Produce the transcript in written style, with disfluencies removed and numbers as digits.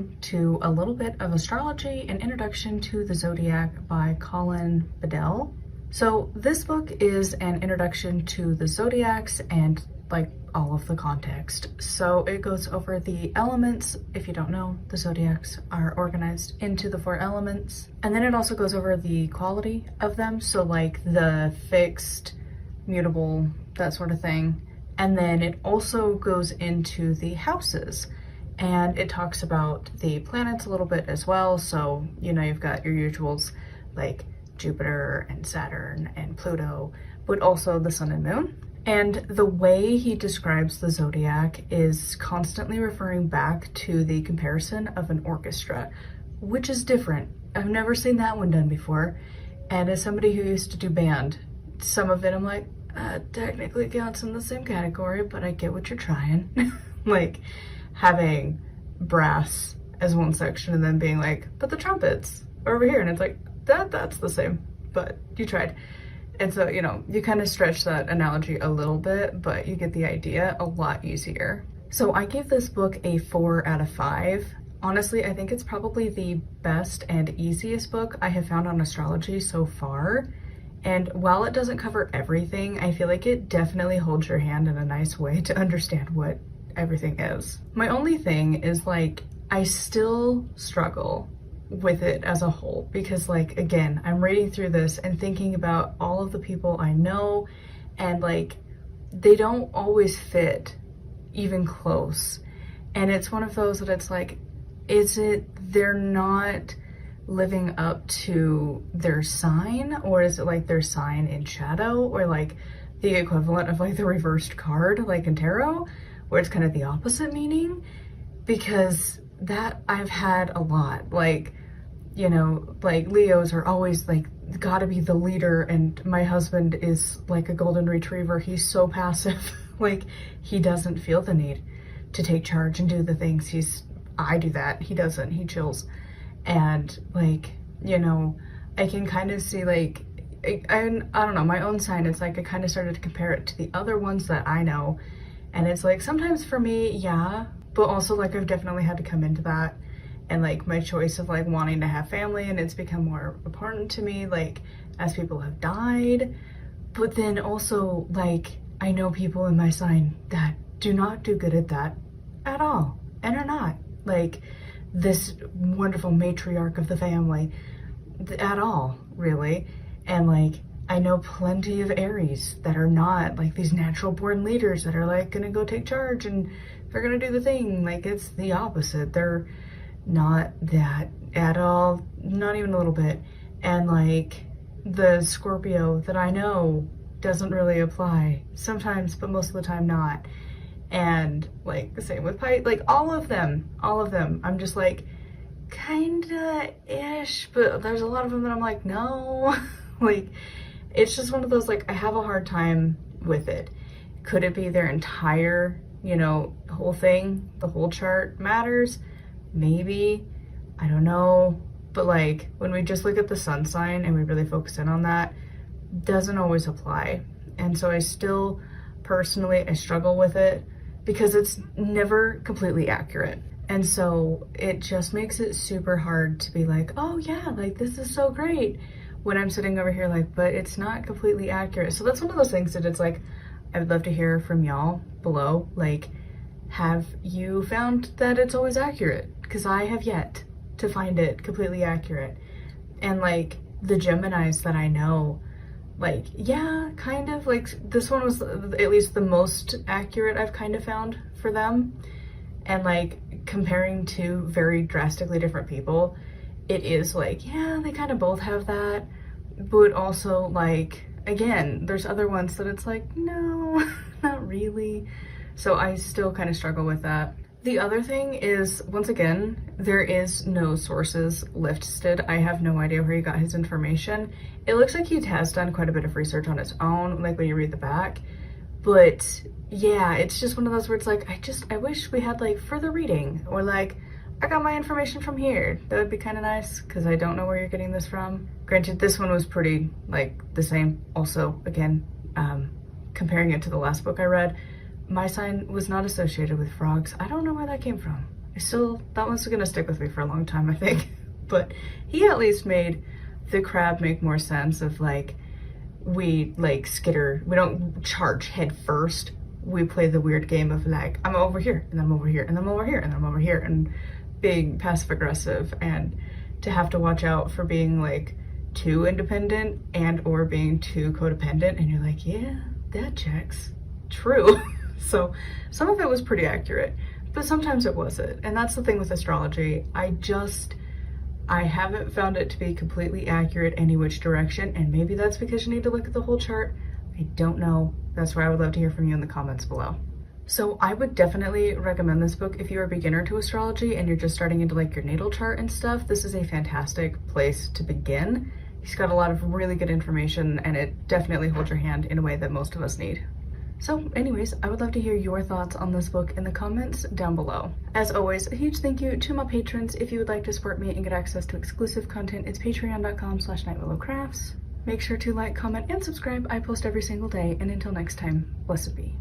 welcome to a little bit of astrology, an introduction to the zodiac by Colin Bedell. So this book is an introduction to the zodiacs and like all of the context. So it goes over the elements. If you don't know, the zodiacs are organized into the 4 elements. And then it also goes over the quality of them. So like the fixed, mutable, that sort of thing. And then it also goes into the houses. And it talks about the planets a little bit as well. So, you know, you've got your usuals like Jupiter and Saturn and Pluto, but also the sun and moon. And the way he describes the zodiac is constantly referring back to the comparison of an orchestra, which is different. I've never seen that one done before. And as somebody who used to do band, some of it I'm like, technically counts in the same category, but I get what you're trying. Like having brass as one section and then being like, but the trumpets are over here. And it's like, that's the same, but you tried. And so, you know, you kind of stretch that analogy a little bit, but you get the idea a lot easier. So I gave this book a 4 out of 5. Honestly, I think it's probably the best and easiest book I have found on astrology so far. And while it doesn't cover everything, I feel like it definitely holds your hand in a nice way to understand what everything is. My only thing is like, I still struggle with it as a whole because like, again, I'm reading through this and thinking about all of the people I know and like, they don't always fit even close. And it's one of those that it's like, is it they're not living up to their sign, or is it like their sign in shadow, or like the equivalent of like the reversed card like in tarot, where it's kind of the opposite meaning? Because that I've had a lot. Like, you know, like Leos are always like gotta be the leader, and my husband is like a golden retriever. He's so passive. Like he doesn't feel the need to take charge and do the things I do that. He doesn't. He chills. And like, you know, I can kind of see like, I don't know, my own sign, it's like I kind of started to compare it to the other ones that I know. And it's like, sometimes for me, yeah, but also like I've definitely had to come into that. And like my choice of like wanting to have family, and it's become more important to me, like as people have died. But then also like, I know people in my sign that do not do good at that at all, and are not like this wonderful matriarch of the family at all, really. And like, I know plenty of Aries that are not like these natural born leaders that are like gonna go take charge and they're gonna do the thing. Like it's the opposite. They're not that at all, not even a little bit. And like the Scorpio that I know doesn't really apply sometimes, but most of the time not. And like the same with Pisces, like all of them, I'm just like kinda ish, but there's a lot of them that I'm like, no. Like it's just one of those, like I have a hard time with it. Could it be their entire, you know, whole thing, the whole chart matters? Maybe, I don't know. But like when we just look at the sun sign and we really focus in on that, doesn't always apply. And so I still personally, I struggle with it because it's never completely accurate. And so it just makes it super hard to be like, oh yeah, like this is so great, when I'm sitting over here like, but it's not completely accurate. So that's one of those things that it's like, I would love to hear from y'all below. Like, have you found that it's always accurate? Because I have yet to find it completely accurate. And like the Geminis that I know, like, yeah, kind of like this one was at least the most accurate I've kind of found for them. And like comparing to very drastically different people, it is like, yeah, they kind of both have that. But also like, again, there's other ones that it's like, no, not really. So I still kind of struggle with that. The other thing is, once again, there is no sources listed. I have no idea where he got his information. It looks like he has done quite a bit of research on his own, like when you read the back. But yeah, it's just one of those where it's like, I wish we had like further reading, or like, I got my information from here. That would be kind of nice, because I don't know where you're getting this from. Granted, this one was pretty like the same. Also, again, comparing it to the last book I read, my sign was not associated with frogs. I don't know where that came from. that one's gonna stick with me for a long time, I think. But he at least made the crab make more sense of like, we like skitter, we don't charge head first. We play the weird game of like, I'm over here, and I'm over here, and I'm over here, and I'm over here, and being passive aggressive, and to have to watch out for being like too independent and or being too codependent, and you're like, yeah, that checks. True. So some of it was pretty accurate, but sometimes it wasn't. And that's the thing with astrology. I haven't found it to be completely accurate any which direction, and maybe that's because you need to look at the whole chart. I don't know. That's where I would love to hear from you in the comments below. So I would definitely recommend this book if you're a beginner to astrology and you're just starting into like your natal chart and stuff. This is a fantastic place to begin. He's got a lot of really good information, and it definitely holds your hand in a way that most of us need. So anyways, I would love to hear your thoughts on this book in the comments down below. As always, a huge thank you to my patrons. If you would like to support me and get access to exclusive content, it's patreon.com/nightwillowcrafts. Make sure to like, comment, and subscribe. I post every single day, and until next time, blessed be.